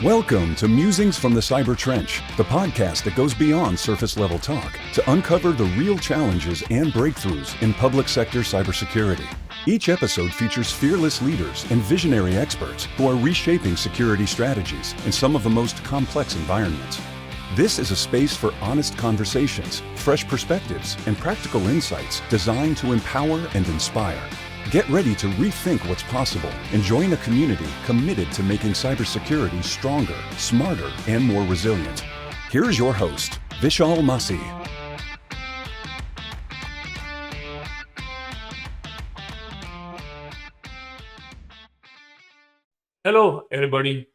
Welcome to Musings from the Cyber Trench, the podcast that goes beyond surface-level talk to uncover the real challenges and breakthroughs in public sector cybersecurity. Each episode features fearless leaders and visionary experts who are reshaping security strategies in some of the most complex environments. This is a space for honest conversations, fresh perspectives, and practical insights designed to empower and inspire. Get ready to rethink what's possible and join a community committed to making cybersecurity stronger, smarter, and more resilient. Here's your host, Vishal Masih. Hello, everybody.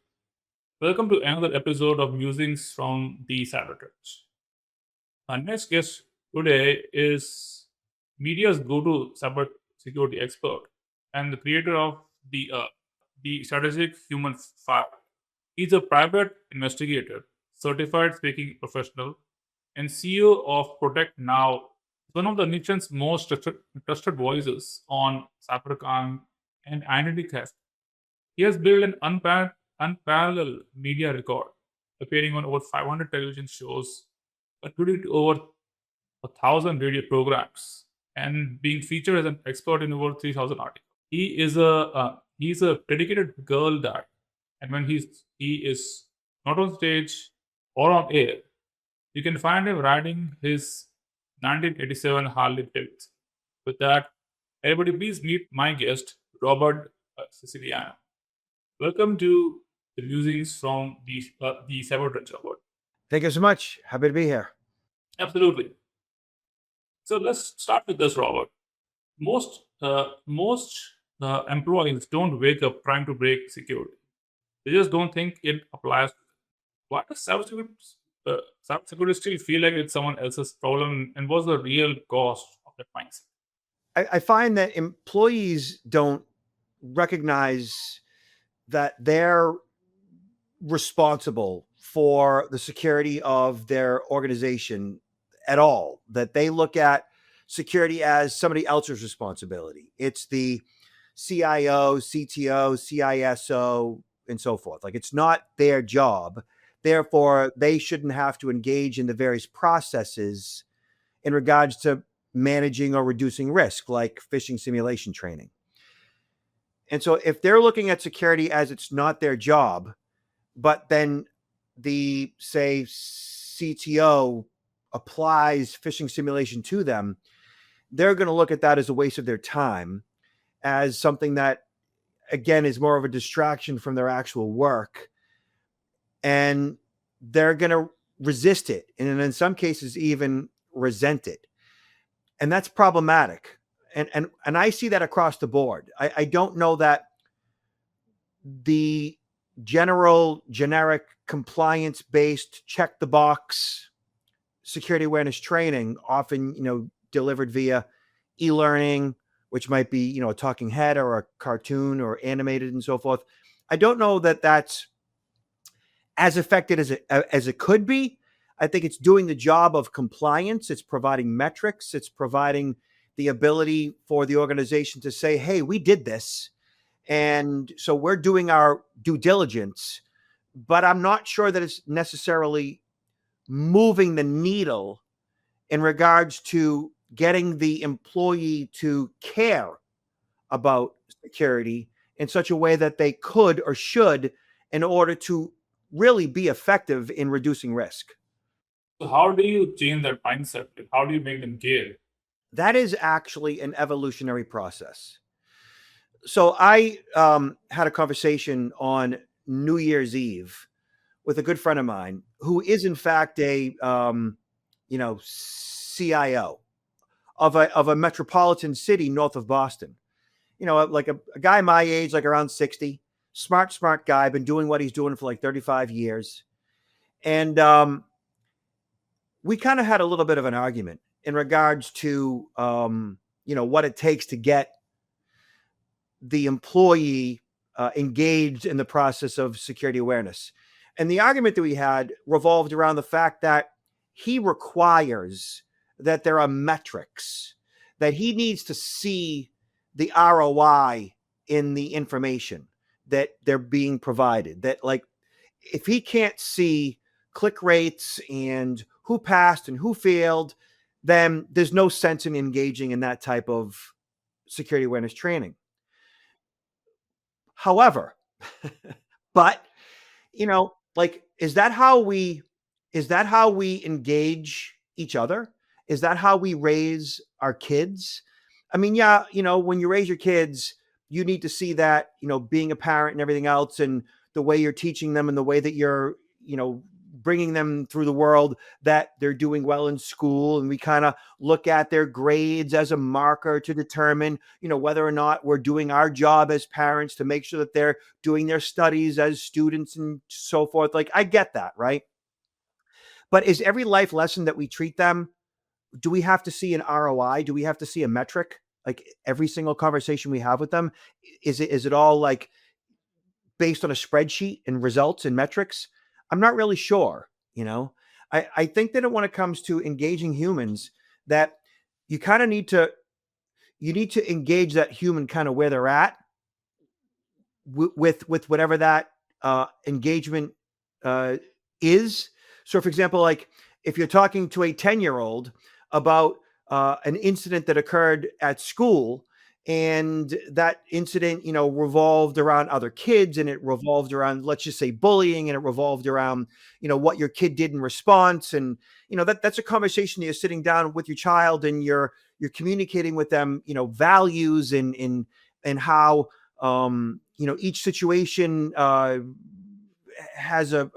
Welcome to another episode of Musings from the Cybercrime. Our next guest today is media's go-to cybersecurity expert and the creator of the Strategic Human Firewall. He's a private investigator, certified speaking professional, and CEO of Protect Now, one of the nation's most trusted voices on cybercrime and identity theft. He has built an unparalleled media record, appearing on over 500 television shows, contributing to over 1,000 radio programs, and being featured as an expert in over 3,000 articles. He's a dedicated girl dad, and when he is not on stage or on air, you can find him riding his 1987 Harley Davidson. With that, everybody, please meet my guest, Robert Siciliano. Welcome to the Musings from the Cybercrime, Robert. Thank you so much. Happy to be here. Absolutely. So let's start with this, Robert. Most employees don't wake up trying to break security. They just don't think it applies. Why does cybersecurity still feel like it's someone else's problem? And what's the real cost of that mindset? I find that employees don't recognize that they're responsible for the security of their organization at all, that they look at security as somebody else's responsibility. It's the CIO, CTO, CISO, and so forth. Like, it's not their job. Therefore, they shouldn't have to engage in the various processes in regards to managing or reducing risk, like phishing simulation training. And so if they're looking at security as it's not their job, but then the, say, CTO applies phishing simulation to them, they're going to look at that as a waste of their time, as something that, again, is more of a distraction from their actual work. And they're going to resist it. And in some cases, even resent it. And that's problematic. And I see that across the board. I don't know that the generic compliance-based check the box security awareness training, often delivered via e-learning, which might be a talking head or a cartoon or animated and so forth. I don't know that that's as effective as it could be. I think it's doing the job of compliance. It's providing metrics. It's providing the ability for the organization to say, hey, we did this, and so we're doing our due diligence, but I'm not sure that it's necessarily moving the needle in regards to getting the employee to care about security in such a way that they could or should in order to really be effective in reducing risk. So how do you change that mindset? How do you make them care? That is actually an evolutionary process. So I had a conversation on New Year's Eve with a good friend of mine who is in fact a CIO of a metropolitan city north of Boston. Like a guy my age, like around 60, smart guy, been doing what he's doing for like 35 years. And we kind of had a little bit of an argument in regards to, what it takes to get the employee engaged in the process of security awareness. And the argument that we had revolved around the fact that he requires that there are metrics, that he needs to see the ROI in the information that they're being provided, that like if he can't see click rates and who passed and who failed, then there's no sense in engaging in that type of security awareness training. However, but like, is that how we engage each other? Is that how we raise our kids? I mean, yeah, when you raise your kids, you need to see that, being a parent and everything else, and the way you're teaching them and the way that you're, bringing them through the world, that they're doing well in school. And we kind of look at their grades as a marker to determine, whether or not we're doing our job as parents to make sure that they're doing their studies as students and so forth. Like, I get that, right? But is every life lesson that we treat them, do we have to see an ROI? Do we have to see a metric? Like, every single conversation we have with them, is it all like based on a spreadsheet and results and metrics? I'm not really sure. I think that when it comes to engaging humans, that you kind of need to engage that human kind of where they're at with whatever that engagement is. So, for example, like, if you're talking to a 10-year-old about an incident that occurred at school, and that incident, revolved around other kids, and it revolved around, let's just say, bullying, and it revolved around, what your kid did in response. And, that's a conversation that you're sitting down with your child, and you're communicating with them, values and how, each situation has a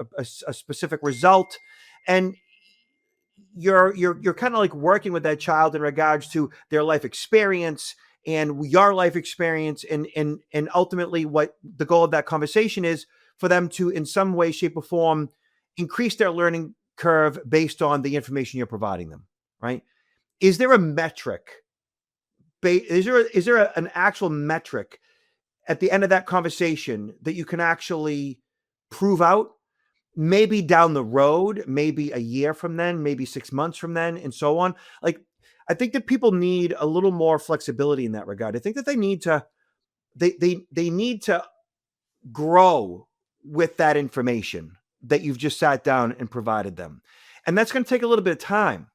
specific result. And you're kind of like working with that child in regards to their life experience and your life experience, and ultimately what the goal of that conversation is, for them to, in some way, shape, or form, increase their learning curve based on the information you're providing them, right? Is there a metric? Is there an actual metric at the end of that conversation that you can actually prove out? Maybe down the road, maybe a year from then, maybe 6 months from then, and so on. Like, I think that people need a little more flexibility in that regard. I think that they need to grow with that information that you've just sat down and provided them. And that's going to take a little bit of time.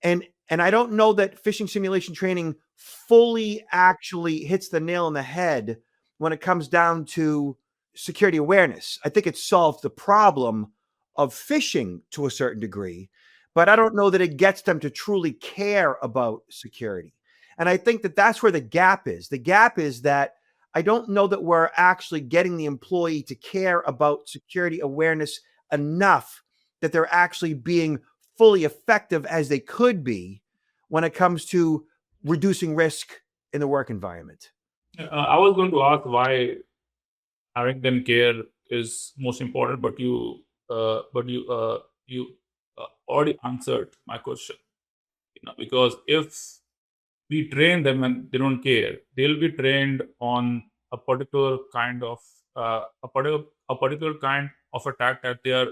And I don't know that phishing simulation training fully actually hits the nail on the head when it comes down to security awareness. I think it solves the problem of phishing to a certain degree, but I don't know that it gets them to truly care about security. And I think that that's where the gap is. The gap is that I don't know that we're actually getting the employee to care about security awareness enough that they're actually being fully effective as they could be when it comes to reducing risk in the work environment. I was going to ask why having them care is most important, but you already answered my question. Because if we train them and they don't care, they'll be trained on a particular kind of attack that they are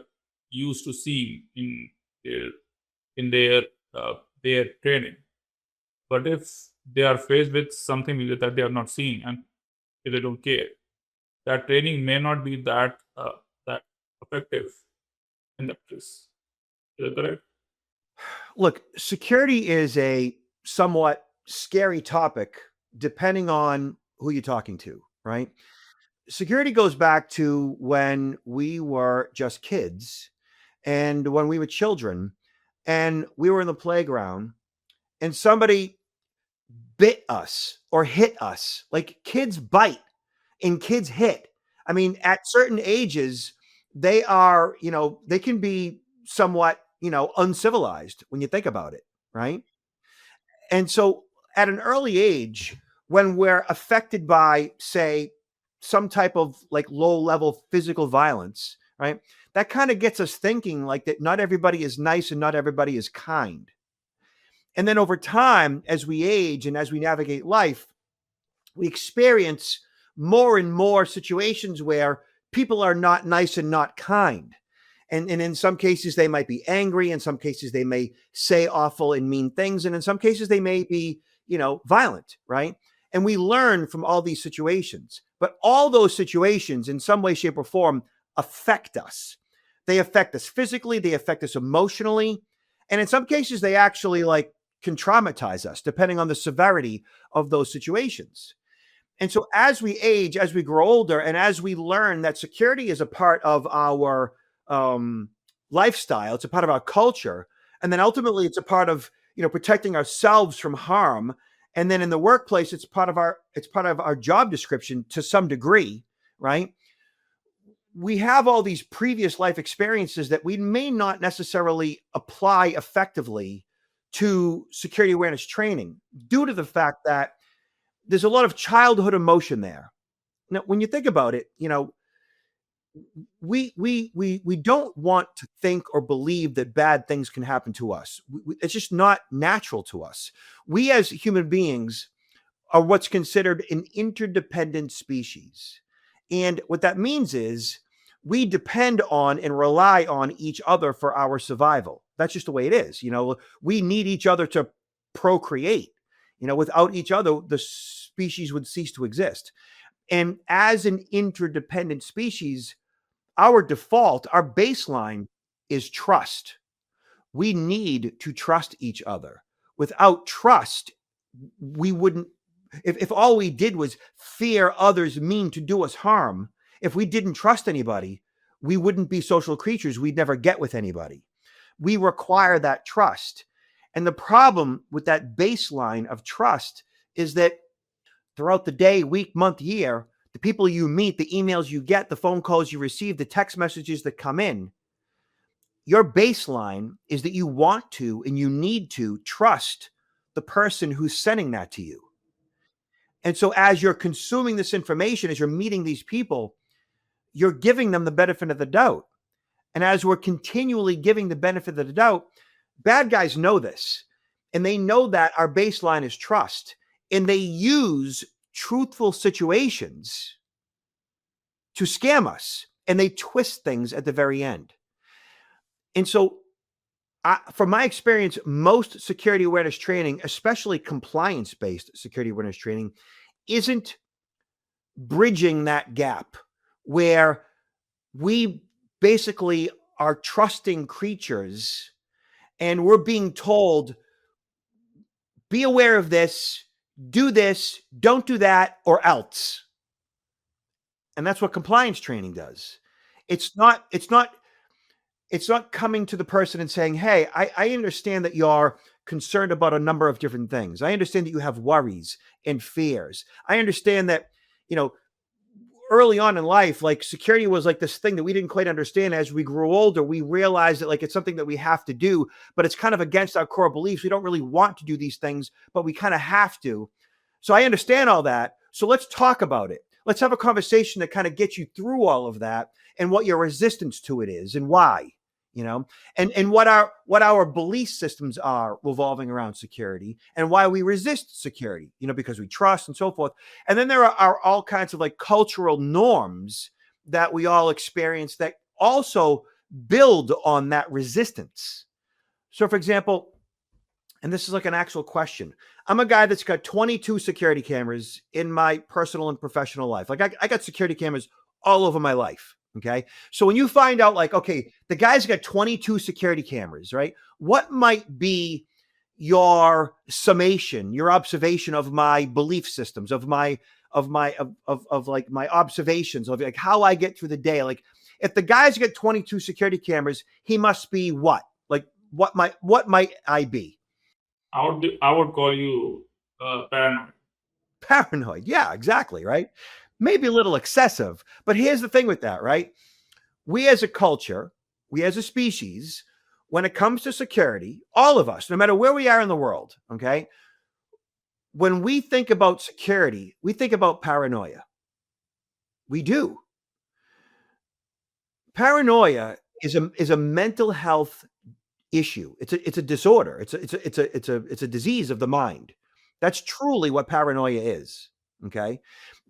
used to seeing in their training. But if they are faced with something that they are not seeing and if they don't care, that training may not be that effective in that case. Is that correct? Look, security is a somewhat scary topic depending on who you're talking to, right? Security goes back to when we were just kids and when we were children and we were in the playground and somebody bit us or hit us. Like, kids bite and kids hit. I mean, at certain ages, they are, they can be somewhat, uncivilized when you think about it, right? And so at an early age, when we're affected by, say, some type of like low level physical violence, right? That kind of gets us thinking like that not everybody is nice and not everybody is kind. And then over time, as we age and as we navigate life, we experience more and more situations where people are not nice and not kind. And in some cases, they might be angry. In some cases, they may say awful and mean things. And in some cases, they may be, violent, right? And we learn from all these situations. But all those situations, in some way, shape, or form, affect us. They affect us physically, they affect us emotionally, and in some cases, they actually like can traumatize us depending on the severity of those situations. And so as we age, as we grow older, and as we learn that security is a part of our lifestyle, it's a part of our culture, and then ultimately it's a part of protecting ourselves from harm. And then in the workplace, it's part of our job description to some degree, right? We have all these previous life experiences that we may not necessarily apply effectively to security awareness training due to the fact that there's a lot of childhood emotion there. Now, when you think about it, we don't want to think or believe that bad things can happen to us. It's just not natural to us. We as human beings are what's considered an interdependent species. And what that means is we depend on and rely on each other for our survival. That's just the way it is. We need each other to procreate. Without each other, the species would cease to exist. And as an interdependent species, our default, our baseline is trust. We need to trust each other. Without trust, we wouldn't, if all we did was fear others mean to do us harm, if we didn't trust anybody, we wouldn't be social creatures. We'd never get with anybody. We require that trust. And the problem with that baseline of trust is that throughout the day, week, month, year, the people you meet, the emails you get, the phone calls you receive, the text messages that come in, your baseline is that you want to and you need to trust the person who's sending that to you. And so as you're consuming this information, as you're meeting these people, you're giving them the benefit of the doubt. And as we're continually giving the benefit of the doubt, bad guys know this. And they know that our baseline is trust. And they use truthful situations to scam us. And they twist things at the very end. And so, from my experience, most security awareness training, especially compliance-based security awareness training, isn't bridging that gap where we basically are trusting creatures and we're being told, be aware of this, do this, don't do that, or else. And that's what compliance training does. It's not coming to the person and saying, hey, I understand that you're concerned about a number of different things. I understand that you have worries and fears. I understand that, early on in life, like security was like this thing that we didn't quite understand. As we grew older, we realized that like it's something that we have to do, but it's kind of against our core beliefs. We don't really want to do these things, but we kind of have to. So I understand all that. So let's talk about it. Let's have a conversation that kind of gets you through all of that and what your resistance to it is and why. And what our belief systems are revolving around security and why we resist security, because we trust and so forth. And then there are all kinds of like cultural norms that we all experience that also build on that resistance. So for example, and this is like an actual question. I'm a guy that's got 22 security cameras in my personal and professional life. Like I got security cameras all over my life. Okay. So when you find out like, okay, the guy's got 22 security cameras, right? What might be your summation, your observation of my belief systems, of my observations of like how I get through the day? Like if the guy's got 22 security cameras, he must be what? Like what might I be? I would call you paranoid. Paranoid. Yeah, exactly. Right. Maybe a little excessive, but here's the thing with that, right? We as a culture, we as a species, when it comes to security, all of us, no matter where we are in the world, okay? When we think about security, we think about paranoia. We do. Paranoia is a mental health issue. It's a disorder. It's a disease of the mind. That's truly what paranoia is. Okay.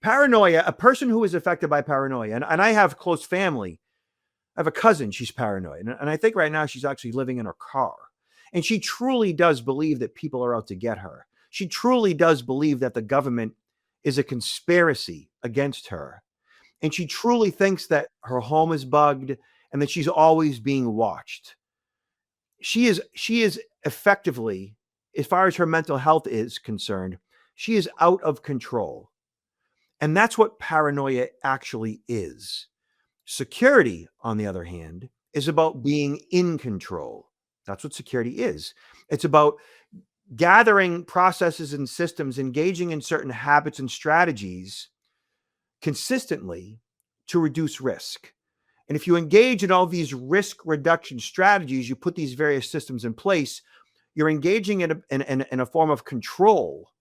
Paranoia, a person who is affected by paranoia, and I have close family. I have a cousin, she's paranoid. And I think right now she's actually living in her car. And she truly does believe that people are out to get her. She truly does believe that the government is a conspiracy against her. And she truly thinks that her home is bugged and that she's always being watched. She is effectively, as far as her mental health is concerned, she is out of control. And that's what paranoia actually is. Security, on the other hand, is about being in control. That's what security is. It's about gathering processes and systems, engaging in certain habits and strategies consistently to reduce risk. And if you engage in all these risk reduction strategies, you put these various systems in place, you're engaging in a form of control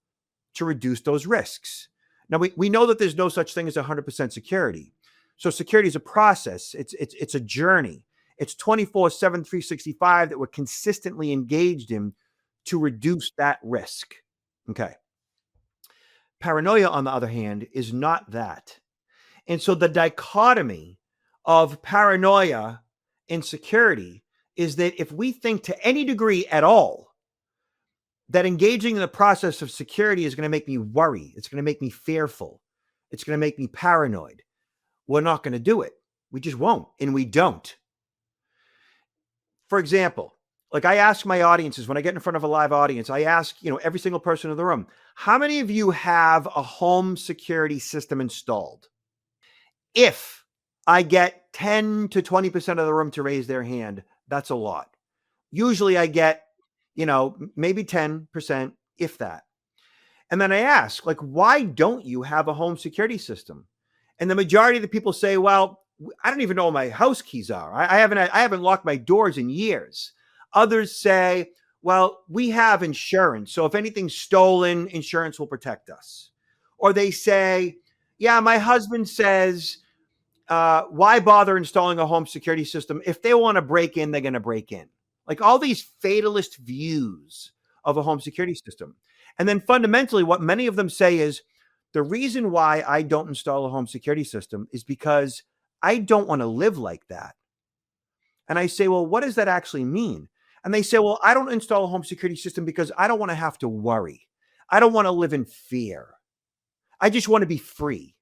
to reduce those risks. Now, we know that there's no such thing as 100% security. So security is a process. It's a journey. It's 24/7, 365 that we're consistently engaged in to reduce that risk. Okay. Paranoia, on the other hand, is not that. And so the dichotomy of paranoia and security is that if we think to any degree at all that engaging in the process of security is going to make me worry, it's going to make me fearful, it's going to make me paranoid, we're not going to do it. We just won't, and we don't. For example, like I ask my audiences, when I get in front of a live audience, I ask, every single person in the room, how many of you have a home security system installed? If I get 10 to 20% of the room to raise their hand, that's a lot. Usually I get, maybe 10%, if that. And then I ask, like, why don't you have a home security system? And the majority of the people say, well, I don't even know where my house keys are. I haven't locked my doors in years. Others say, well, we have insurance. So if anything's stolen, insurance will protect us. Or they say, yeah, my husband says, why bother installing a home security system? If they want to break in, they're going to break in. Like all these fatalist views of a home security system. And then fundamentally, what many of them say is the reason why I don't install a home security system is because I don't want to live like that. And I say, well, what does that actually mean? And they say, well, I don't install a home security system because I don't want to have to worry. I don't want to live in fear. I just want to be free.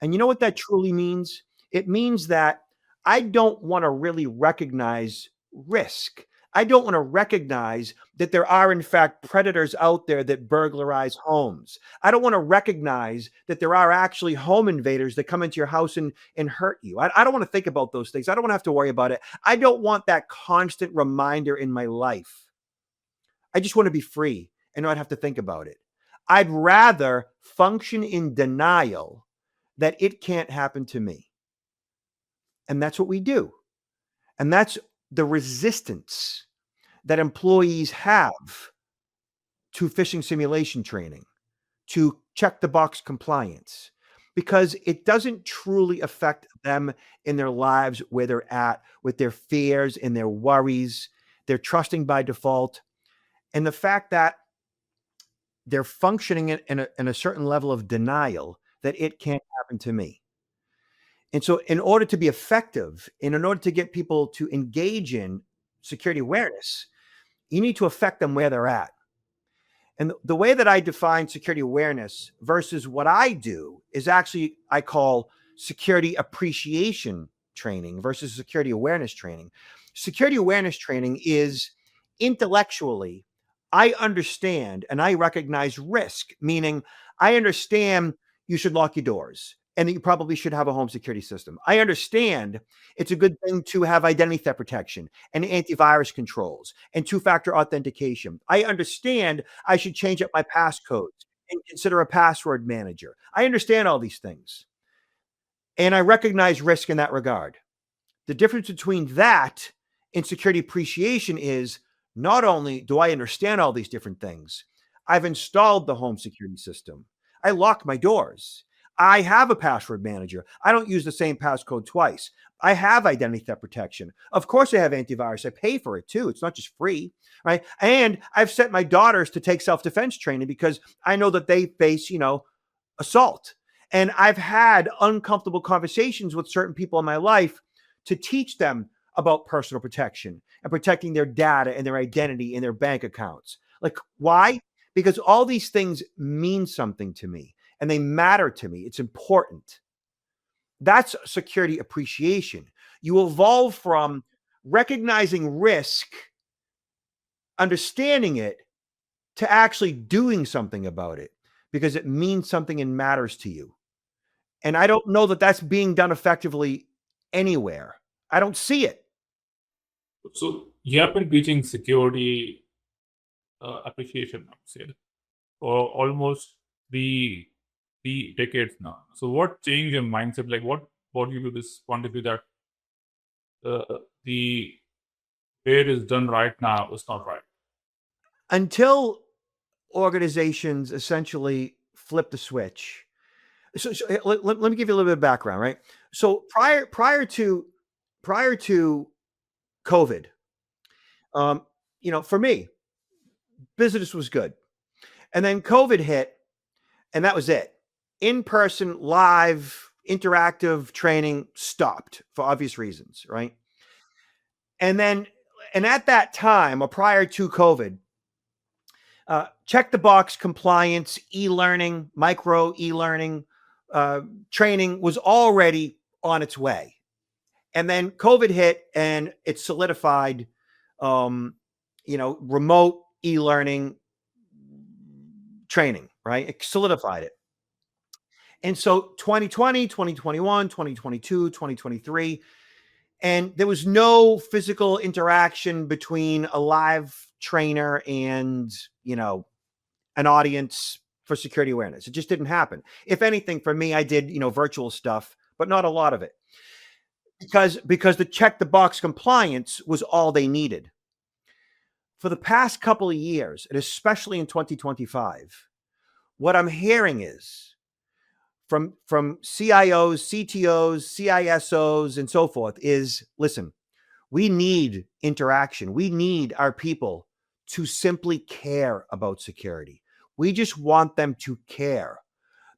And you know what that truly means? It means that I don't want to really recognize risk. I don't want to recognize that there are, in fact, predators out there that burglarize homes. I don't want to recognize that there are actually home invaders that come into your house and hurt you. I don't want to think about those things. I don't want to have to worry about it. I don't want that constant reminder in my life. I just want to be free and not have to think about it. I'd rather function in denial that it can't happen to me. And that's what we do. And that's the resistance that employees have to phishing simulation training, to check the box compliance, because it doesn't truly affect them in their lives where they're at with their fears and their worries. They're trusting by default. And the fact that they're functioning in a certain level of denial that it can't happen to me. And so in order to be effective, and in order to get people to engage in security awareness, you need to affect them where they're at. And the way that I define security awareness versus what I do is actually, I call security appreciation training versus security awareness training. Security awareness training is intellectually, I understand and I recognize risk, meaning I understand you should lock your doors and that you probably should have a home security system. I understand it's a good thing to have identity theft protection and antivirus controls and two-factor authentication. I understand I should change up my passcodes and consider a password manager. I understand all these things. And I recognize risk in that regard. The difference between that and security appreciation is not only do I understand all these different things, I've installed the home security system. I lock my doors. I have a password manager. I don't use the same passcode twice. I have identity theft protection. Of course I have antivirus. I pay for it too. It's not just free, right? And I've sent my daughters to take self-defense training because I know that they face, assault. And I've had uncomfortable conversations with certain people in my life to teach them about personal protection and protecting their data and their identity and their bank accounts. Like, why? Because all these things mean something to me and they matter to me. It's important. That's security appreciation. You evolve from recognizing risk, understanding it, to actually doing something about it because it means something and matters to you. And I don't know that that's being done effectively anywhere. I don't see it. So you have been teaching security appreciation, I would say, for almost the decades now. So what changed your mindset? Like what brought you to this point of view that the way it is done right now is not right? Until organizations essentially flip the switch. So, let me give you a little bit of background, right? So prior to COVID, for me, business was good, and then COVID hit, and that was it. In-person, live, interactive training stopped for obvious reasons, right? And at that time, or prior to COVID, check the box compliance, e-learning, micro e-learning, training was already on its way. And then COVID hit and it solidified, remote e-learning training, right? It solidified it. And so 2020, 2021, 2022, 2023, and there was no physical interaction between a live trainer and, an audience for security awareness. It just didn't happen. If anything, for me, I did, virtual stuff, but not a lot of it because the check the box compliance was all they needed. For the past couple of years, and especially in 2025, what I'm hearing is from CIOs, CTOs, CISOs, and so forth is, listen, we need interaction. We need our people to simply care about security. We just want them to care.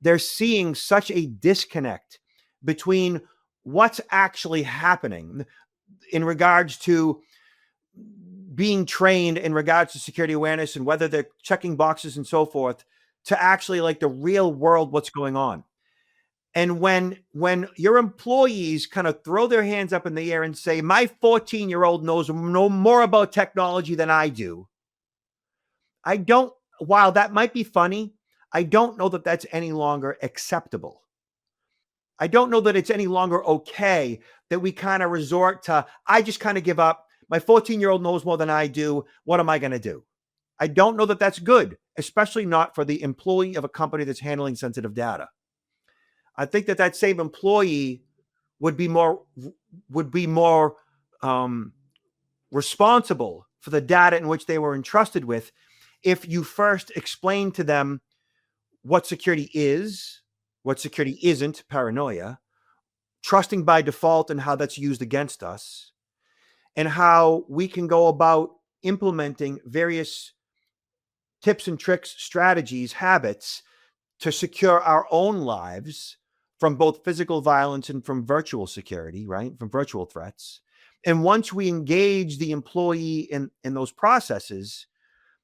They're seeing such a disconnect between what's actually happening in regards to being trained in regards to security awareness and whether they're checking boxes and so forth to actually like the real world, what's going on. And when your employees kind of throw their hands up in the air and say, my 14-year-old knows no more about technology than I do, while that might be funny, I don't know that that's any longer acceptable. I don't know that it's any longer okay that we kind of resort to, I just kind of give up. My 14-year-old knows more than I do. What am I going to do? I don't know that that's good, especially not for the employee of a company that's handling sensitive data. I think that same employee would be more responsible for the data in which they were entrusted with if you first explain to them what security is, what security isn't, paranoia, trusting by default and how that's used against us, and how we can go about implementing various tips and tricks, strategies, habits to secure our own lives from both physical violence and from virtual security, right? From virtual threats. And once we engage the employee in those processes,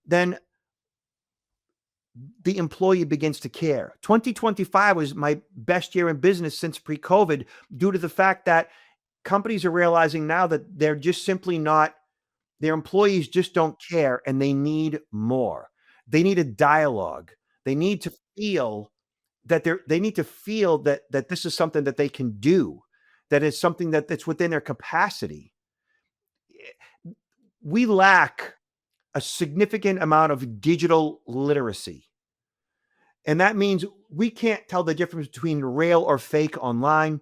then the employee begins to care. 2025 was my best year in business since pre-COVID due to the fact that companies are realizing now that they're just simply not, their employees just don't care and they need more. They need a dialogue. They need to feel that that this is something that they can do, that is something that's within their capacity. We lack a significant amount of digital literacy. And that means we can't tell the difference between real or fake online.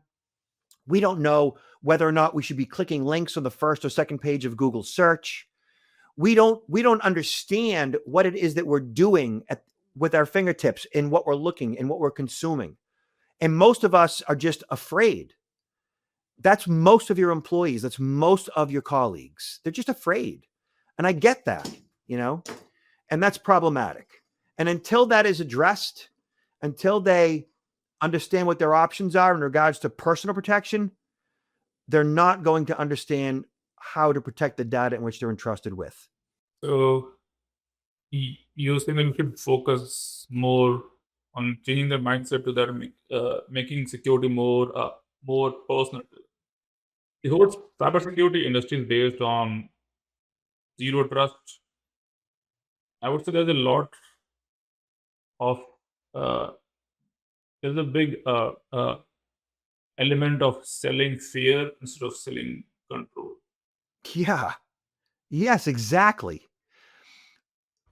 We don't know whether or not we should be clicking links on the first or second page of Google search. We don't understand what it is that we're doing with our fingertips and what we're looking and what we're consuming. And most of us are just afraid. That's most of your employees. That's most of your colleagues. They're just afraid. And I get that, and that's problematic. And until that is addressed, until they understand what their options are in regards to personal protection, they're not going to understand how to protect the data in which they're entrusted with. So you think that we should focus more on changing the mindset to that, making security more personal. The whole cybersecurity industry is based on zero trust. I would say there's a lot of uh, there's a big element of selling fear instead of selling control. Yeah. Yes, exactly.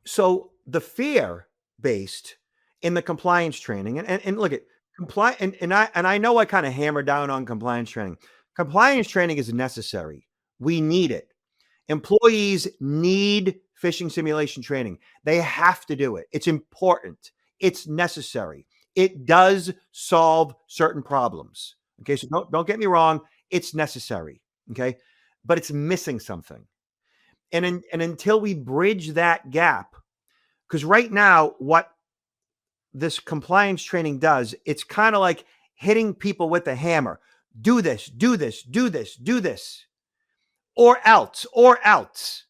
So the fear based in the compliance training, and look at comply and I know I kind of hammer down on compliance training. Compliance training is necessary. We need it. Employees need phishing simulation training. They have to do it. It's important. It's necessary. It does solve certain problems. Okay, so don't get me wrong. It's necessary. Okay, but it's missing something. And until we bridge that gap, because right now, what this compliance training does, it's kind of like hitting people with a hammer. Do this, do this, do this, do this, or else, or else.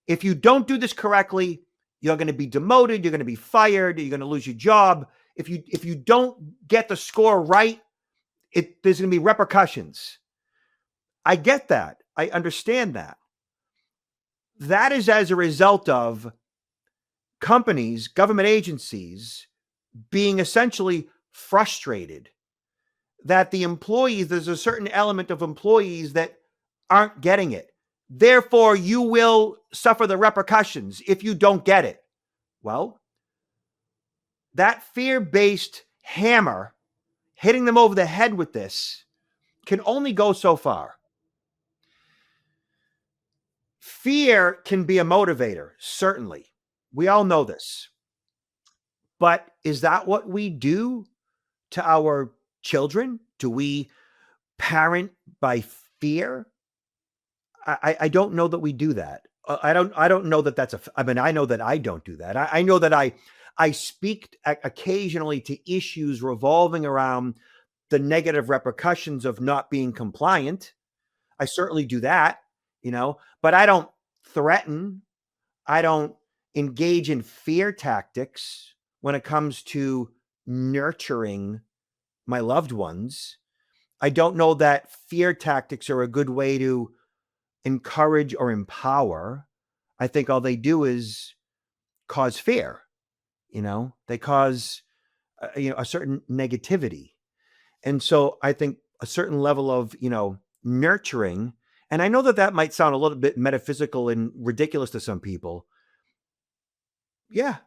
If you don't do this correctly, you're going to be demoted, you're going to be fired, you're going to lose your job. If you don't get the score right, there's going to be repercussions. I get that. I understand that. That is as a result of companies, government agencies being essentially frustrated that there's a certain element of employees that aren't getting it. Therefore, you will suffer the repercussions if you don't get it. Well, that fear-based hammer, hitting them over the head with this, can only go so far. Fear can be a motivator, certainly. We all know this. But is that what we do to our children? Do we parent by fear? I don't know that we do that. I don't know that that's I know that I don't do that. I know that I speak occasionally to issues revolving around the negative repercussions of not being compliant. I certainly do that, but I don't threaten. I don't engage in fear tactics when it comes to nurturing my loved ones. I don't know that fear tactics are a good way to encourage or empower. I think all they do is cause fear. They cause a certain negativity. And so I think a certain level of nurturing, and I know that might sound a little bit metaphysical and ridiculous to some people. Yeah,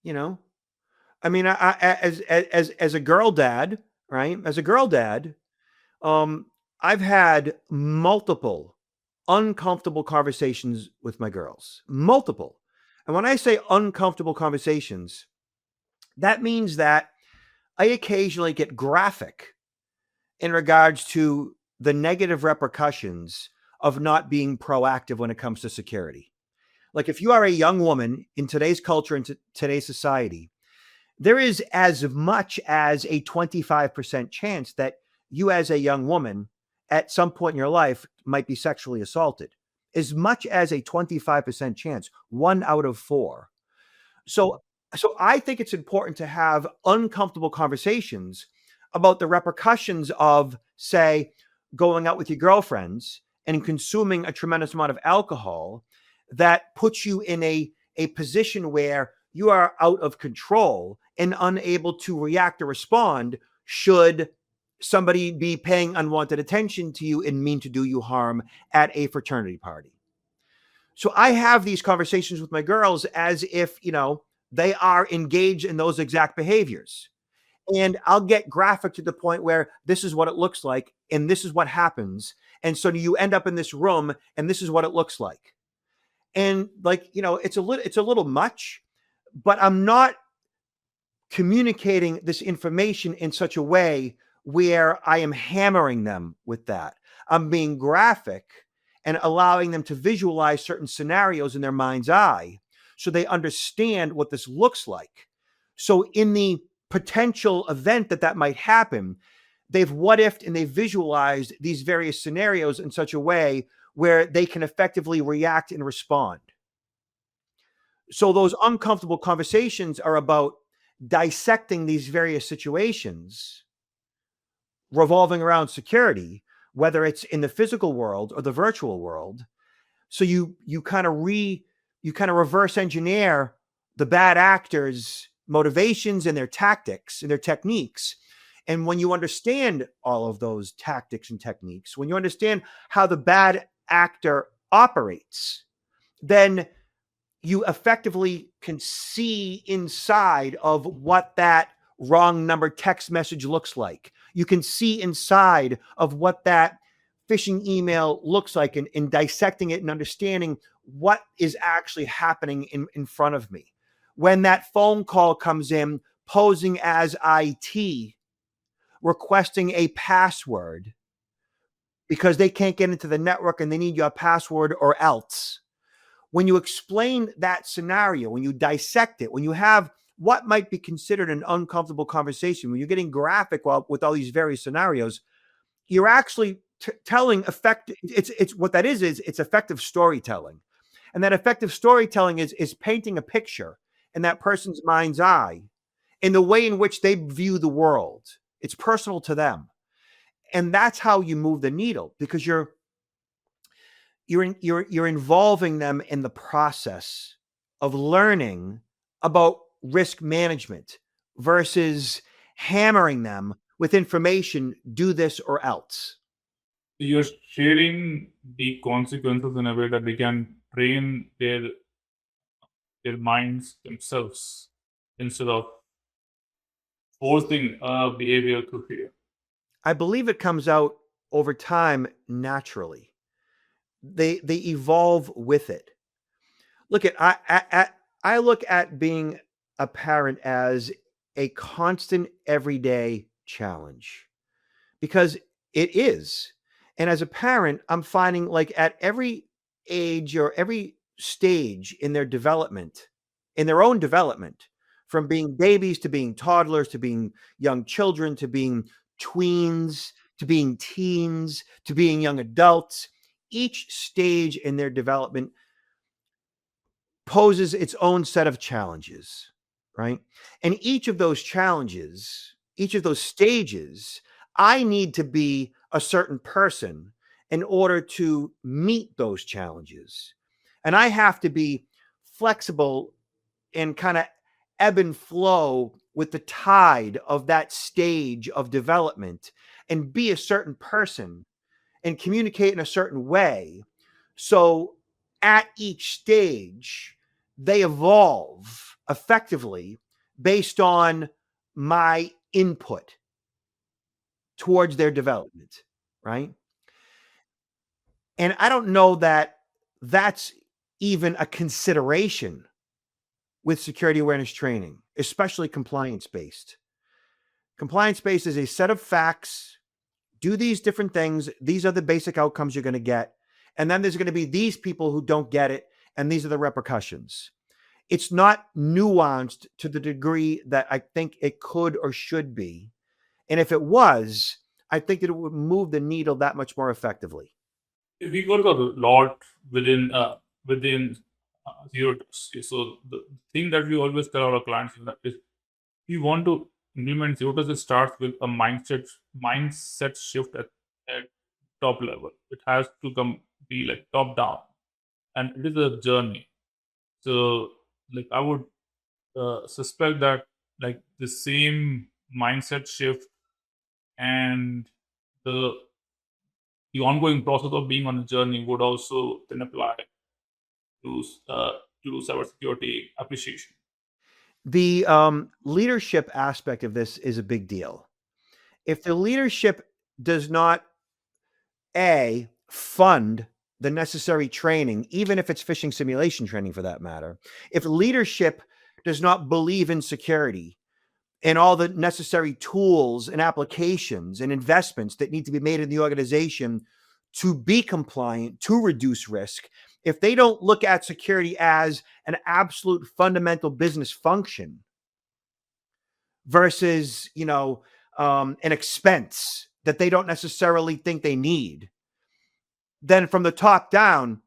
I mean, as a girl dad, right? As a girl dad, I've had multiple uncomfortable conversations with my girls, multiple. And when I say uncomfortable conversations, that means that I occasionally get graphic in regards to the negative repercussions of not being proactive when it comes to security. Like if you are a young woman in today's culture and today's society, there is as much as a 25% chance that you as a young woman at some point in your life might be sexually assaulted. As much as a 25% chance, 1 out of 4. So I think it's important to have uncomfortable conversations about the repercussions of, say, going out with your girlfriends and consuming a tremendous amount of alcohol that puts you in a position where you are out of control and unable to react or respond should somebody be paying unwanted attention to you and mean to do you harm at a fraternity party. So I have these conversations with my girls as if, they are engaged in those exact behaviors. And I'll get graphic to the point where this is what it looks like and this is what happens. And so you end up in this room and this is what it looks like. And it's a little much, but I'm not communicating this information in such a way where I am hammering them with that. I'm being graphic and allowing them to visualize certain scenarios in their mind's eye so they understand what this looks like. So in the potential event that might happen, they've what ifed and they've visualized these various scenarios in such a way where they can effectively react and respond. So those uncomfortable conversations are about dissecting these various situations revolving around security whether it's in the physical world or the virtual world. So you kind of reverse engineer the bad actors' motivations and their tactics and their techniques. And when you understand all of those tactics and techniques, when you understand how the bad actor operates, then you effectively can see inside of what that wrong number text message looks like. You can see inside of what that phishing email looks like, and in dissecting it and understanding what is actually happening in front of me. When that phone call comes in posing as IT, requesting a password because they can't get into the network and they need your password or else. When you explain that scenario, when you dissect it, when you have what might be considered an uncomfortable conversation, when you're getting graphic with all these various scenarios, you're actually telling effective. It's what that is it's effective storytelling, and that effective storytelling is painting a picture in that person's mind's eye in the way in which they view the world. It's personal to them, and that's how you move the needle, because you're involving them in the process of learning about risk management versus hammering them with information, do this or else. You're sharing the consequences in a way that they can train their minds themselves instead of forcing behavior through fear. I believe it comes out over time naturally. They evolve with it. Look at I look at being a parent as a constant everyday challenge, because it is. And as a parent, I'm finding, like, at every age or every stage in their development, in their own development, from being babies to being toddlers to being young children to being tweens to being teens to being young adults, each stage in their development poses its own set of challenges, right? And each of those challenges, each of those stages, I need to be a certain person in order to meet those challenges. And I have to be flexible and kind of ebb and flow with the tide of that stage of development and be a certain person and communicate in a certain way. So at each stage, they evolve effectively based on my input towards their development, right? And I don't know that that's even a consideration with security awareness training, especially compliance-based. Compliance-based is a set of facts. Do these different things. These are the basic outcomes you're going to get. And then there's going to be these people who don't get it, and these are the repercussions. It's not nuanced to the degree that I think it could or should be. And if it was, I think that it would move the needle that much more effectively. If we go to the lot within zero trust, so the thing that we always tell our clients is we want to implement zero trust. It starts with a mindset shift at top level. It has to be like top down, and it is a journey. So, like, I would suspect that, like, the same mindset shift and the ongoing process of being on a journey would also then apply to cybersecurity appreciation. The leadership aspect of this is a big deal. If the leadership does not, fund the necessary training, even if it's phishing simulation training for that matter, if leadership does not believe in security and all the necessary tools and applications and investments that need to be made in the organization to be compliant, to reduce risk, if they don't look at security as an absolute fundamental business function versus, an expense that they don't necessarily think they need, then from the top down,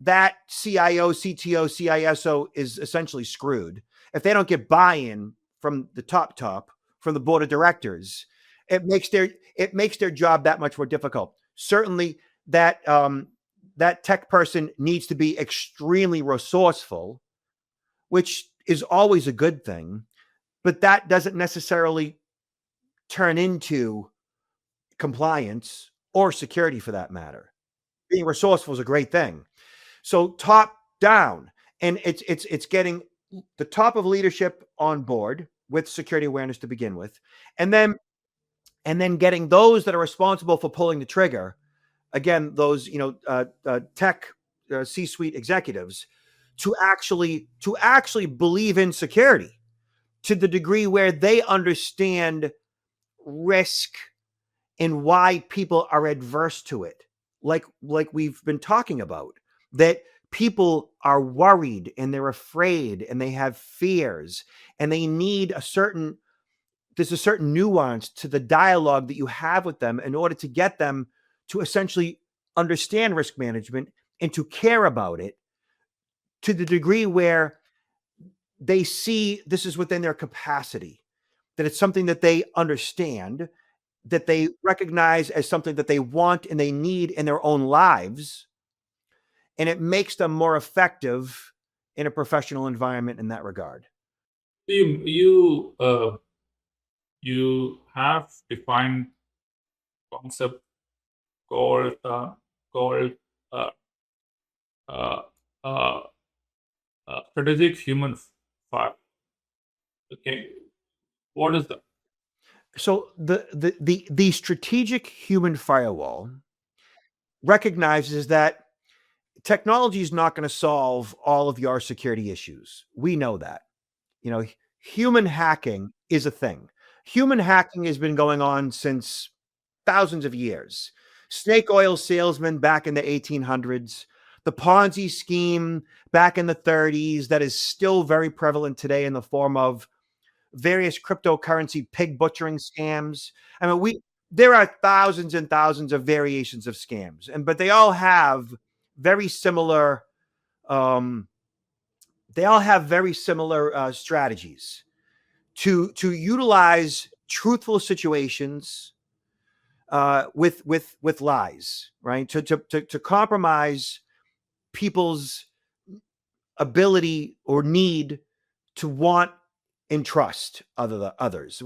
that CIO, CTO, CISO is essentially screwed. If they don't get buy-in from the top, from the board of directors, it makes their job that much more difficult. certainly that that tech person needs to be extremely resourceful, which is always a good thing, but that doesn't necessarily turn into compliance or security for that matter. Being resourceful is a great thing. So top down, and it's getting the top of leadership on board with security awareness to begin with, and then getting those that are responsible for pulling the trigger, again, those tech C-suite executives, to actually believe in security to the degree where they understand risk and why people are adverse to it, like we've been talking about, that people are worried and they're afraid and they have fears and they need there's a certain nuance to the dialogue that you have with them in order to get them to essentially understand risk management and to care about it to the degree where they see this is within their capacity, that it's something that they understand, that they recognize as something that they want and they need in their own lives, and it makes them more effective in a professional environment in that regard. You have defined concept called called uh, uh, uh, strategic human firewall. Okay, what is that? So the strategic human firewall recognizes that technology is not going to solve all of your security issues. We know that. Human hacking is a thing. Human hacking has been going on since thousands of years. Snake oil salesmen back in the 1800s, the Ponzi scheme back in the 30s that is still very prevalent today in the form of various cryptocurrency pig butchering scams. I mean, there are thousands and thousands of variations of scams, but they all have very similar strategies to utilize truthful situations with lies, right? To compromise people's ability or need to want and trust others.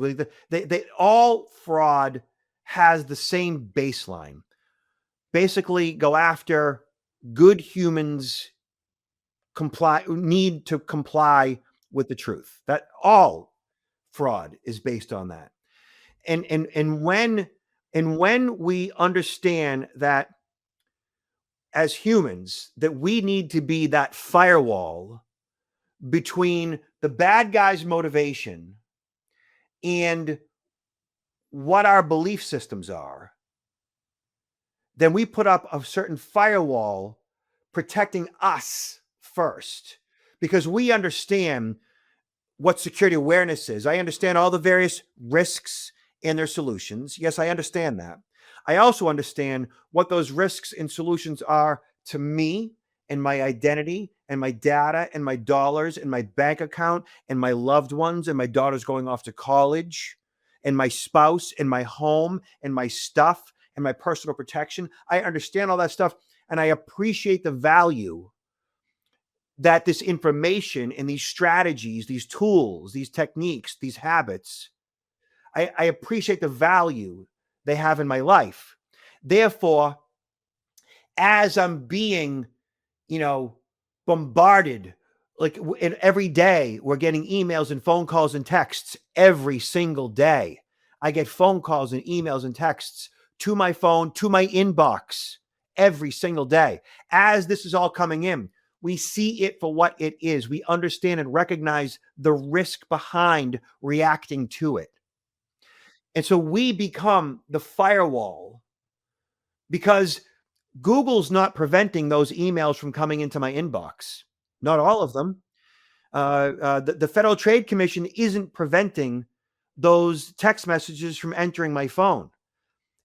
They all fraud has the same baseline. Basically, go after good humans need to comply with the truth. That all fraud is based on that. And when we understand that as humans, that we need to be that firewall between the bad guy's motivation and what our belief systems are, then we put up a certain firewall protecting us first, because we understand what security awareness is. I understand all the various risks and their solutions. Yes, I understand that. I also understand what those risks and solutions are to me and my identity and my data and my dollars and my bank account and my loved ones and my daughters going off to college and my spouse and my home and my stuff and my personal protection. I understand all that stuff, and I appreciate the value that this information and these strategies, these tools, these techniques, these habits, I appreciate the value they have in my life. Therefore, as I'm being, bombarded, like every day, we're getting emails and phone calls and texts every single day. I get phone calls and emails and texts to my phone, to my inbox every single day. As this is all coming in, we see it for what it is. We understand and recognize the risk behind reacting to it. And so we become the firewall, because Google's not preventing those emails from coming into my inbox. Not all of them. The Federal Trade Commission isn't preventing those text messages from entering my phone.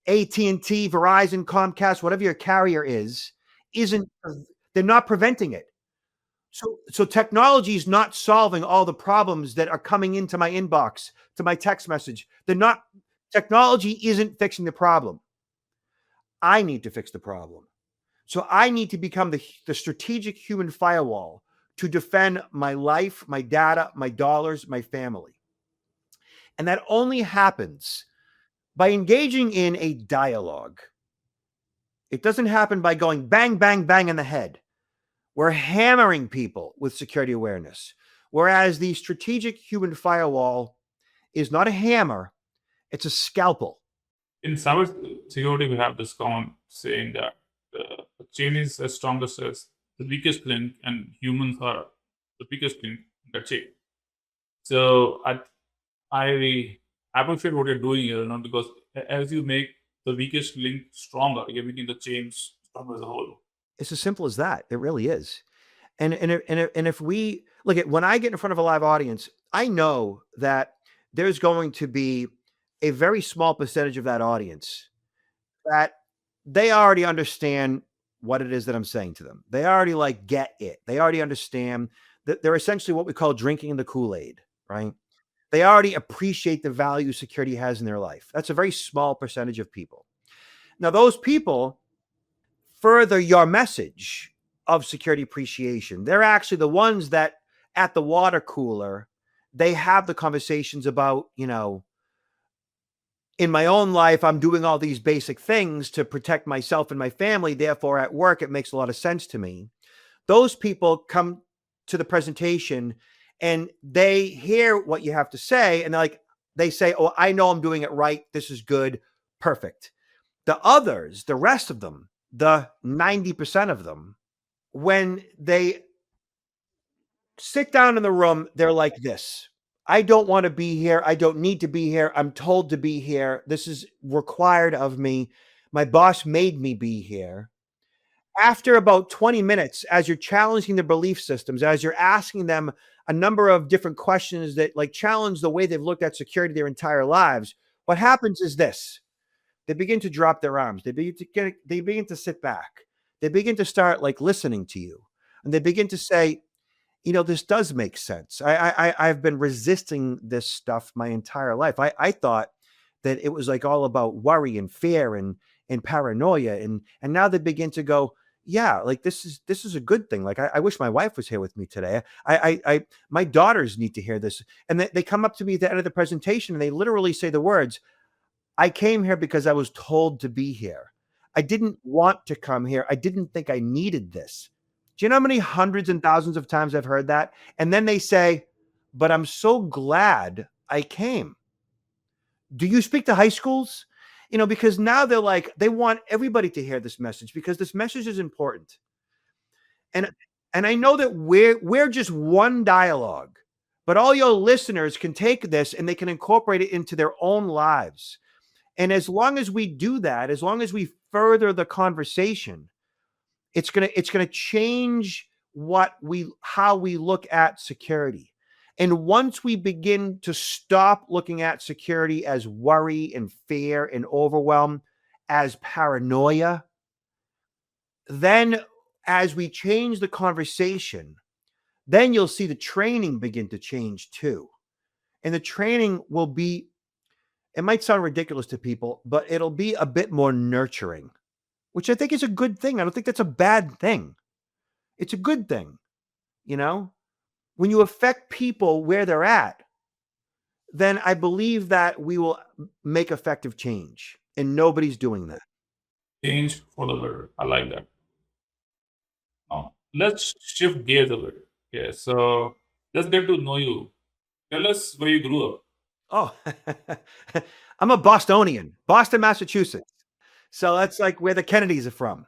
AT&T, Verizon, Comcast, whatever your carrier is, they're not preventing it. So technology is not solving all the problems that are coming into my inbox, to my text message. Technology isn't fixing the problem. I need to fix the problem. So I need to become the strategic human firewall to defend my life, my data, my dollars, my family. And that only happens by engaging in a dialogue. It doesn't happen by going bang, bang, bang in the head. We're hammering people with security awareness. Whereas the strategic human firewall is not a hammer, it's a scalpel. In cybersecurity, we have this common saying that the chain is as strongest as the weakest link, and humans are the weakest link in that chain. So I appreciate what you're doing here, because as you make the weakest link stronger, you're making the chain stronger as a whole. It's as simple as that. It really is. And if we look at when I get in front of a live audience, I know that there's going to be a very small percentage of that audience that they already understand what it is that I'm saying to them. They already get it. They already understand that they're essentially what we call drinking the Kool-Aid, right? They already appreciate the value security has in their life. That's a very small percentage of people. Now, those people further your message of security appreciation. They're actually the ones that at the water cooler, they have the conversations about, in my own life, I'm doing all these basic things to protect myself and my family. Therefore, at work, it makes a lot of sense to me. Those people come to the presentation and they hear what you have to say. And they say, oh, I know I'm doing it right. This is good. Perfect. The others, the rest of them, the 90% of them, when they sit down in the room, they're like this. I don't want to be here. I don't need to be here. I'm told to be here. This is required of me. My boss made me be here. After about 20 minutes, as you're challenging their belief systems, as you're asking them a number of different questions that challenge the way they've looked at security their entire lives, what happens is this. They begin to drop their arms. They begin to sit back. They begin to start listening to you. And they begin to say, this does make sense. I've been resisting this stuff my entire life. I thought that it was all about worry and fear and paranoia. And now they begin to go, yeah, this is a good thing. I wish my wife was here with me today. My daughters need to hear this. And they come up to me at the end of the presentation and they literally say the words, I came here because I was told to be here. I didn't want to come here. I didn't think I needed this. Do you know how many hundreds and thousands of times I've heard that? And then they say, but I'm so glad I came. Do you speak to high schools? Because now they're they want everybody to hear this message because this message is important. And I know that we're just one dialogue, but all your listeners can take this and they can incorporate it into their own lives. And as long as we do that, as long as we further the conversation, it's gonna change how we look at security. And once we begin to stop looking at security as worry and fear and overwhelm, as paranoia, then as we change the conversation, then you'll see the training begin to change too. And the training will be, it might sound ridiculous to people, but it'll be a bit more nurturing, which I think is a good thing. I don't think that's a bad thing. It's a good thing. When you affect people where they're at, then I believe that we will make effective change, and nobody's doing that. Change for the better. I like that. Now, let's shift gears a bit. Okay, so let's get to know you. Tell us where you grew up. Oh, I'm a Bostonian, Boston, Massachusetts. So that's where the Kennedys are from.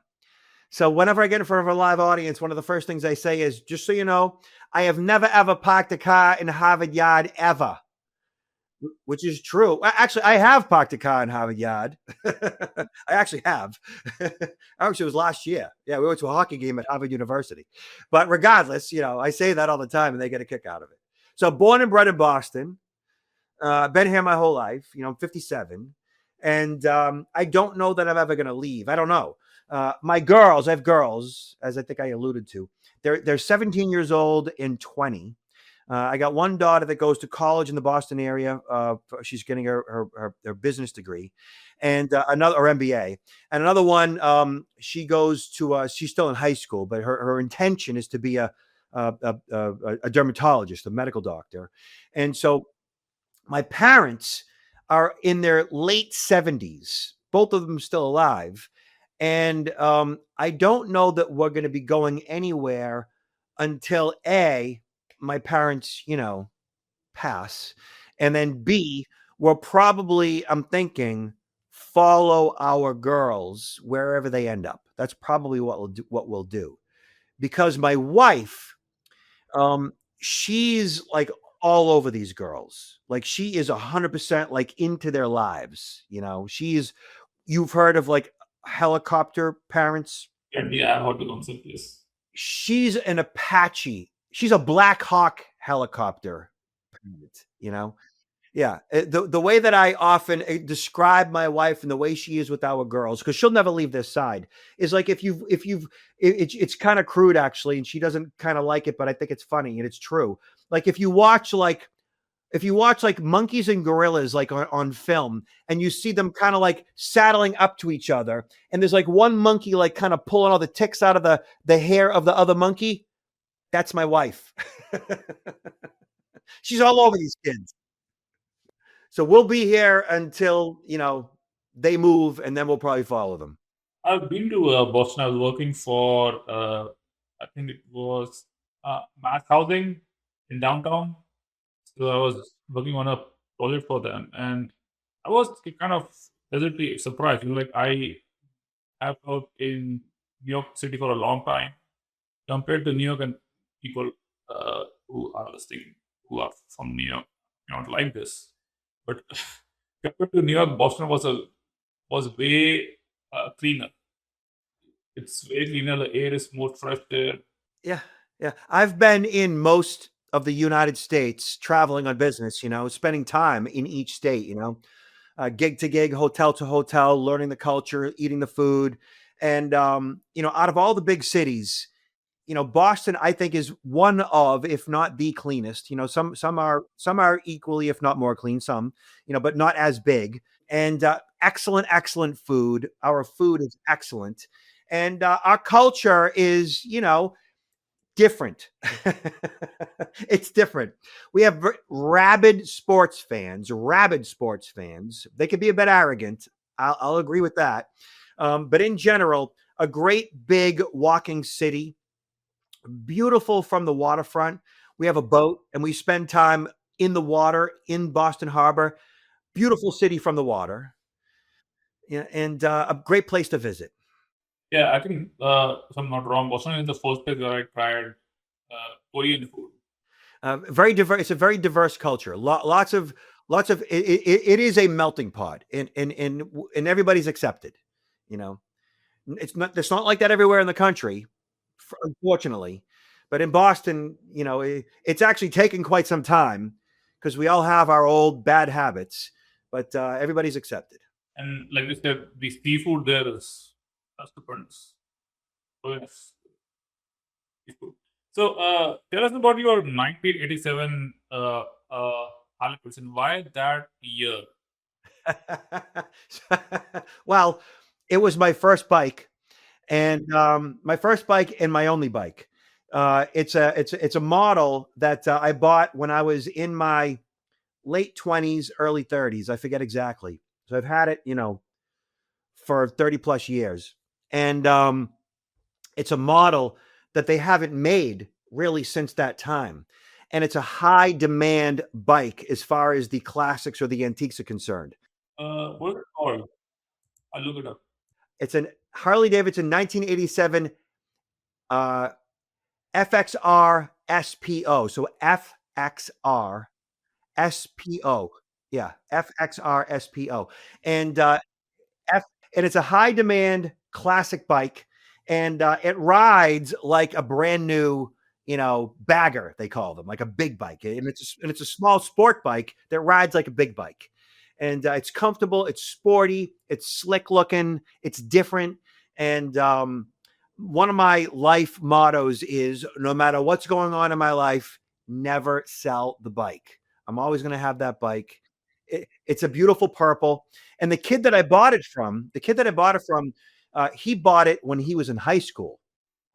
So whenever I get in front of a live audience, one of the first things I say is, just so you know, I have never, ever parked a car in Harvard Yard ever, which is true. Actually, I have parked a car in Harvard Yard. I actually have. Actually, it was last year. Yeah, we went to a hockey game at Harvard University. But regardless, I say that all the time and they get a kick out of it. So born and bred in Boston. Been here my whole life. I'm 57. And I don't know that I'm ever going to leave. I don't know. My girls, I have girls, as I think I alluded to. They're 17 years old and 20. I got one daughter that goes to college in the Boston area. She's getting her business degree, and another or MBA, and another one. She goes to. She's still in high school, but her intention is to be a dermatologist, a medical doctor, and so my parents are in their late 70s, both of them still alive. And I don't know that we're going to be going anywhere until A, my parents, pass. And then B, we'll probably, I'm thinking, follow our girls wherever they end up. That's probably what we'll do. Because my wife, she's like all over these girls. Like she is 100% like into their lives. You've heard of like helicopter parents. Yeah, I heard the concept, yes. She's an Apache. She's a Black Hawk helicopter parent. Yeah, the way that I often describe my wife and the way she is with our girls, because she'll never leave this side, is like it's kind of crude actually, and she doesn't kind of like it, but I think it's funny and it's true. Like if you watch like monkeys and gorillas like on film, and you see them kind of like saddling up to each other, and there's like one monkey like kind of pulling all the ticks out of the hair of the other monkey. That's my wife. She's all over these kids. So we'll be here until, they move, and then we'll probably follow them. I've been to Boston. I was working for, I think it was mass housing in downtown. So I was working on a project for them, and I was kind of pleasantly surprised. Like I have worked in New York City for a long time, compared to New York, and people who are listening who are from New York not like this. But compared to New York, Boston was way cleaner. It's way cleaner. The air is more fresh there. Yeah, yeah. I've been in most of the United States traveling on business, spending time in each state, gig to gig, hotel to hotel, learning the culture, eating the food. And, out of all the big cities, Boston, I think, is one of, if not the cleanest. Some are equally, if not more clean. Some, but not as big. And excellent food. Our food is excellent, and our culture is, different. It's different. We have rabid sports fans. They can be a bit arrogant. I'll agree with that. But in general, a great big walking city. Beautiful from the waterfront. We have a boat and we spend time in the water in Boston Harbor. Beautiful city from the water. Yeah, and a great place to visit. Yeah, I think if I'm not wrong, Boston is the first place where I tried Korean food. Very diverse. It's a very diverse culture. Lots of. It is a melting pot, and everybody's accepted. It's not like that everywhere in the country, unfortunately. But in Boston, it's actually taken quite some time because we all have our old bad habits, but everybody's accepted. And like you said, the seafood there is stupendous. So yes, seafood. So tell us about your 1987 Harley Davidson. Why that year? Well, it was my first bike, and my first bike and my only bike. It's a model that I bought when I was in my late 20s, early 30s. I forget exactly. So I've had it, for 30 plus years, and it's a model that they haven't made really since that time. And it's a high demand bike as far as the classics or the antiques are concerned. What is it called? I'll look it up. It's an Harley Davidson 1987 FXR SPO. So FXR SPO. Yeah, FXR SPO. And and it's a high demand classic bike, and it rides like a brand new, bagger, they call them, like a big bike. And it's a small sport bike that rides like a big bike. And it's comfortable, it's sporty, it's slick looking, it's different. And one of my life mottos is no matter what's going on in my life, never sell the bike. I'm always going to have that bike. It's a beautiful purple. And the kid that I bought it from, he bought it when he was in high school.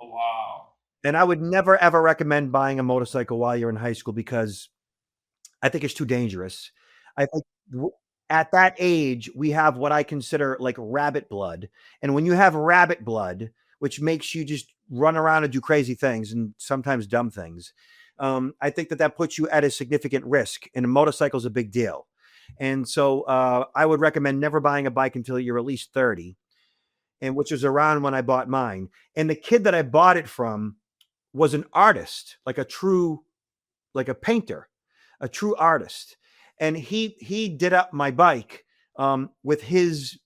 Oh, wow. And I would never, ever recommend buying a motorcycle while you're in high school because I think it's too dangerous. I think at that age, we have what I consider like rabbit blood. And when you have rabbit blood, which makes you just run around and do crazy things and sometimes dumb things, I think that puts you at a significant risk. And a motorcycle is a big deal. And so I would recommend never buying a bike until you're at least 30, and which was around when I bought mine. And the kid that I bought it from was an artist, like a painter, a true artist. And he did up my bike with his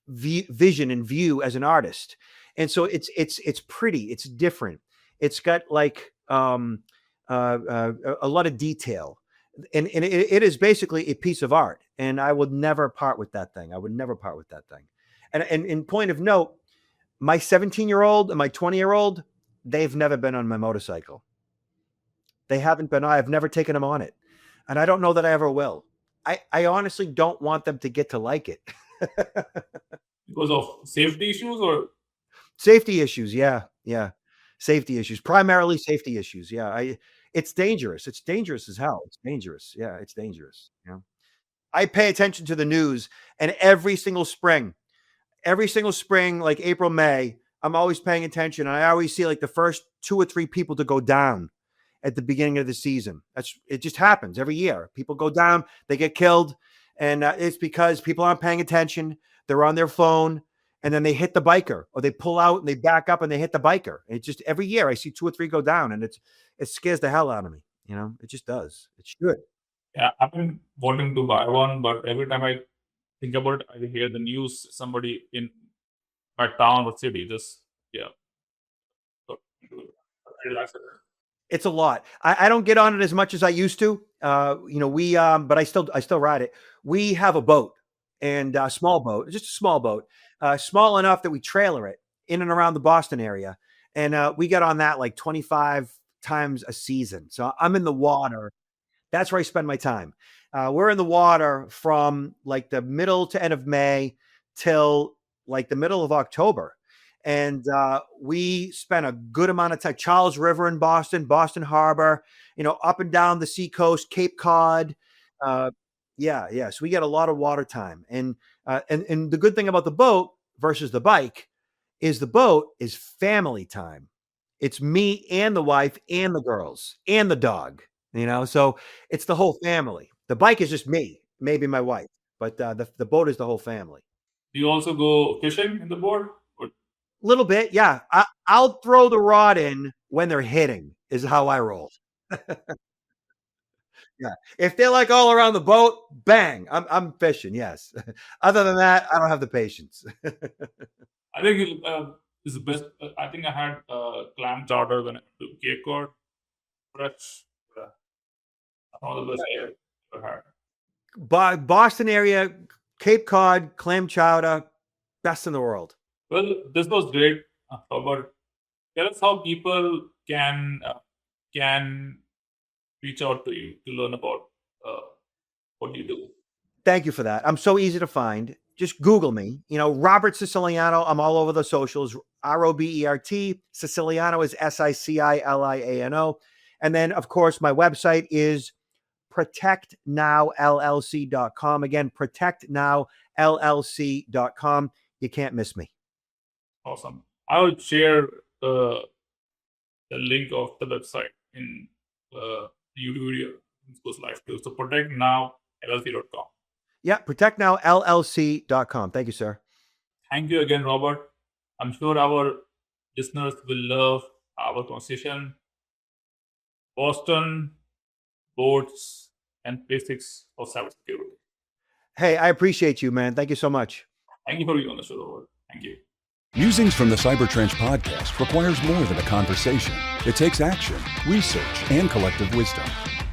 vision and view as an artist. And so it's pretty, it's different. It's got like a lot of detail. And it is basically a piece of art. And I would never part with that thing. And in point of note, my 17-year-old and my 20-year-old, they've never been on my motorcycle. They haven't been. I've never taken them on it. And I don't know that I ever will. I honestly don't want them to get to like it. Because of safety issues or? Safety issues. Yeah. Safety issues, primarily safety issues. Yeah. It's dangerous. It's dangerous as hell. It's dangerous. Yeah. It's dangerous. Yeah. I pay attention to the news, and every single spring, like April, May, I'm always paying attention. And I always see like the first 2 or 3 people to go down at the beginning of the season. It just happens every year. People go down, they get killed. And it's because people aren't paying attention. They're on their phone, and then they hit the biker, or they pull out and they back up and they hit the biker. It's just every year I see 2 or 3 go down, and it scares the hell out of me. It just does. It should. Yeah, I've been wanting to buy one, but every time I think about it, I hear the news, somebody in my town or city, just, yeah. So, It's a lot. I don't get on it as much as I used to. But I still ride it. We have a boat, and a small boat, just a small boat, small enough that we trailer it in and around the Boston area. And we get on that like 25 times a season. So I'm in the water. That's where I spend my time. We're in the water from like the middle to end of May till like the middle of October. And we spent a good amount of time, Charles River in Boston, Boston Harbor, up and down the seacoast, Cape Cod. Yeah. So we get a lot of water time. And the good thing about the boat versus the bike is the boat is family time. It's me and the wife and the girls and the dog, so it's the whole family. The bike is just me, maybe my wife, but the boat is the whole family. Do you also go fishing in the boat? Or? Little bit, yeah. I'll throw the rod in when they're hitting is how I roll. Yeah. If they're like all around the boat, bang, I'm fishing. Yes. Other than that, I don't have the patience. I think it's the best. I think I had clam chowder when I went to Cape Cod. That's one of the best I ever had. Boston area, Cape Cod, clam chowder, best in the world. Well, this was great, Robert. Tell us how people can reach out to you to learn about what you do. Thank you for that. I'm so easy to find. Just Google me. Robert Siciliano. I'm all over the socials. Robert. Siciliano is Siciliano. And then, of course, my website is protectnowllc.com. Again, protectnowllc.com. You can't miss me. Awesome. I will share the link of the website in the YouTube video. This goes live too. So protectnowllc.com. Yeah, protectnowllc.com. Thank you, sir. Thank you again, Robert. I'm sure our listeners will love our conversation. Boston, boards, and basics of cybersecurity. Hey, I appreciate you, man. Thank you so much. Thank you for being on the show, Robert. Thank you. Musings from the Cyber Trench podcast requires more than a conversation. It takes action, research, and collective wisdom.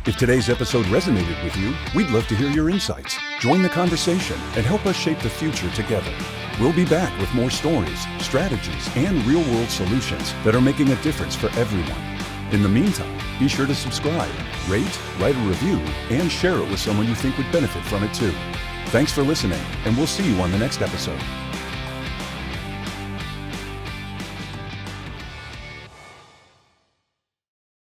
If today's episode resonated with you, we'd love to hear your insights. Join the conversation and help us shape the future together. We'll be back with more stories, strategies, and real-world solutions that are making a difference for everyone. In the meantime, be sure to subscribe, rate, write a review, and share it with someone you think would benefit from it too. Thanks for listening, and we'll see you on the next episode.